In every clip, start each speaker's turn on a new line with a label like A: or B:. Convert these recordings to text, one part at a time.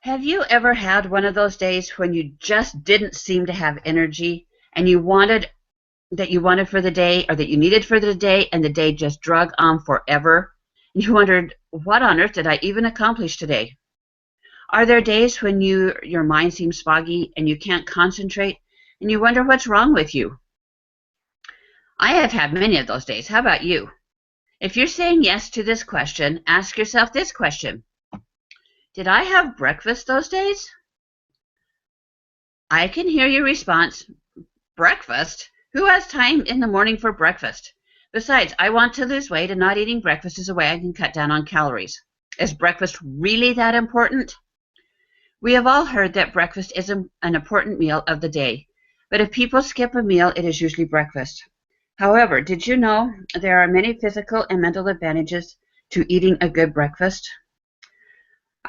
A: Have you ever had one of those days when you just didn't seem to have energy and you wanted for the day or that you needed for the day and the day just drug on forever? And you wondered, what on earth did I even accomplish today? Are there days when your mind seems foggy and you can't concentrate and you wonder what's wrong with you? I have had many of those days. How about you? If you're saying yes to this question, ask yourself this question. Did I have breakfast those days? I can hear your response. Breakfast? Who has time in the morning for breakfast? Besides, I want to lose weight and not eating breakfast is a way I can cut down on calories. Is breakfast really that important? We have all heard that breakfast is an important meal of the day, but if people skip a meal, it is usually breakfast. However, did you know there are many physical and mental advantages to eating a good breakfast?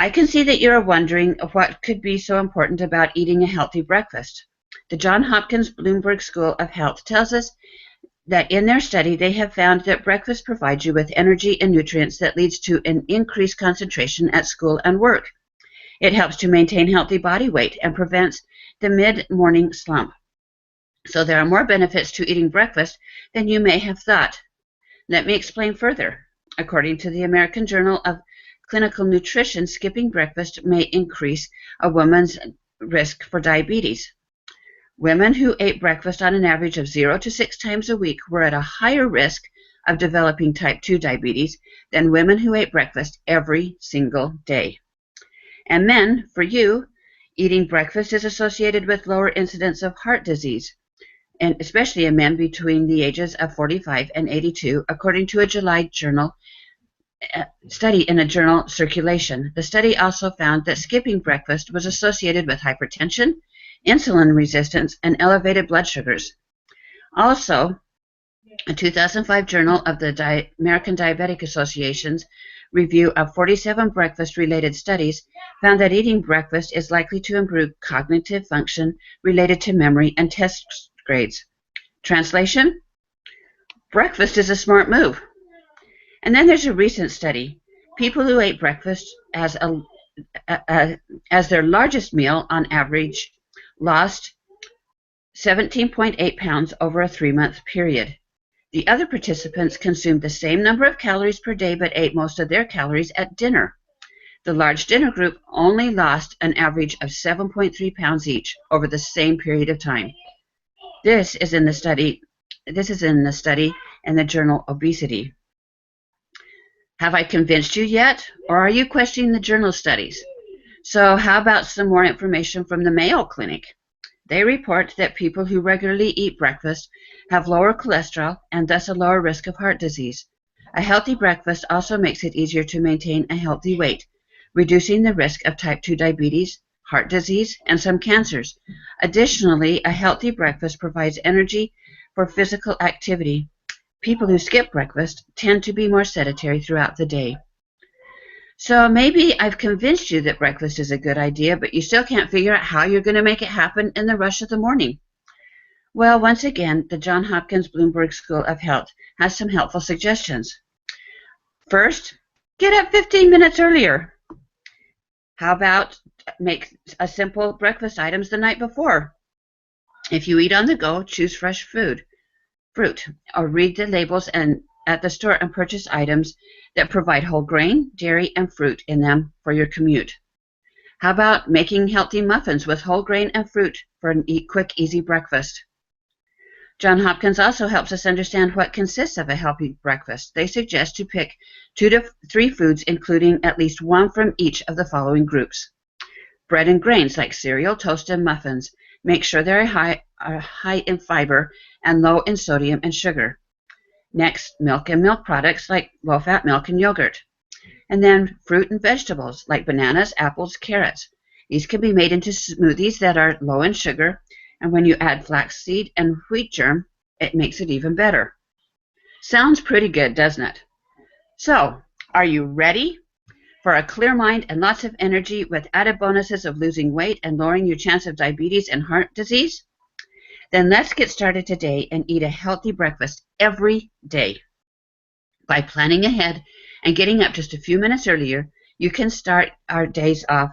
A: I can see that you're wondering what could be so important about eating a healthy breakfast. The Johns Hopkins Bloomberg School of Health tells us that in their study they have found that breakfast provides you with energy and nutrients that leads to an increased concentration at school and work. It helps to maintain healthy body weight and prevents the mid-morning slump. So there are more benefits to eating breakfast than you may have thought. Let me explain further. According to the American Journal of Clinical Nutrition, skipping breakfast may increase a woman's risk for diabetes. Women who ate breakfast on an average of 0 to 6 times a week were at a higher risk of developing type 2 diabetes than women who ate breakfast every single day. And men, for you, eating breakfast is associated with lower incidence of heart disease, and especially in men between the ages of 45 and 82, according to a July study in a journal Circulation. The study also found that skipping breakfast was associated with hypertension, insulin resistance, and elevated blood sugars. Also, a 2005 journal of the American Diabetic Association's review of 47 breakfast-related studies found that eating breakfast is likely to improve cognitive function related to memory and test grades. Translation: breakfast is a smart move. And then there's a recent study. People who ate breakfast as their largest meal on average lost 17.8 pounds over a 3-month period. The other participants consumed the same number of calories per day but ate most of their calories at dinner. The large dinner group only lost an average of 7.3 pounds each over the same period of time. This is in the study in the journal Obesity. Have I convinced you yet, or are you questioning the journal studies? So how about some more information from the Mayo Clinic? They report that people who regularly eat breakfast have lower cholesterol and thus a lower risk of heart disease. A healthy breakfast also makes it easier to maintain a healthy weight, reducing the risk of type 2 diabetes, heart disease, and some cancers. Additionally, a healthy breakfast provides energy for physical activity. People who skip breakfast tend to be more sedentary throughout the day. So maybe I've convinced you that breakfast is a good idea, but you still can't figure out how you're going to make it happen in the rush of the morning. Well, once again, the Johns Hopkins Bloomberg School of Health has some helpful suggestions. First, get up 15 minutes earlier. How about make a simple breakfast items the night before? If you eat on the go, choose fresh fruit, or read the labels at the store and purchase items that provide whole grain, dairy, and fruit in them for your commute. How about making healthy muffins with whole grain and fruit for an quick, easy breakfast? Johns Hopkins also helps us understand what consists of a healthy breakfast. They suggest to pick 2 to 3 foods, including at least one from each of the following groups. Bread and grains like cereal, toast, and muffins. Make sure they're high in fiber and low in sodium and sugar. Next, milk and milk products like low-fat milk and yogurt. And then fruit and vegetables like bananas, apples, carrots. These can be made into smoothies that are low in sugar, and when you add flaxseed and wheat germ, it makes it even better. Sounds pretty good, doesn't it? So, are you ready for a clear mind and lots of energy with added bonuses of losing weight and lowering your chance of diabetes and heart disease? Then let's get started today and eat a healthy breakfast every day. By planning ahead and getting up just a few minutes earlier, you can start our days off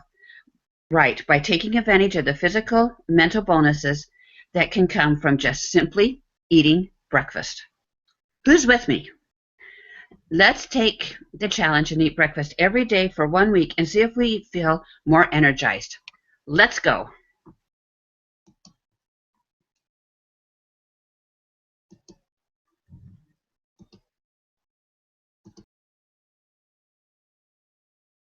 A: Right, by taking advantage of the physical, mental bonuses that can come from just simply eating breakfast. Who's with me? Let's take the challenge and eat breakfast every day for 1 week and see if we feel more energized. Let's go.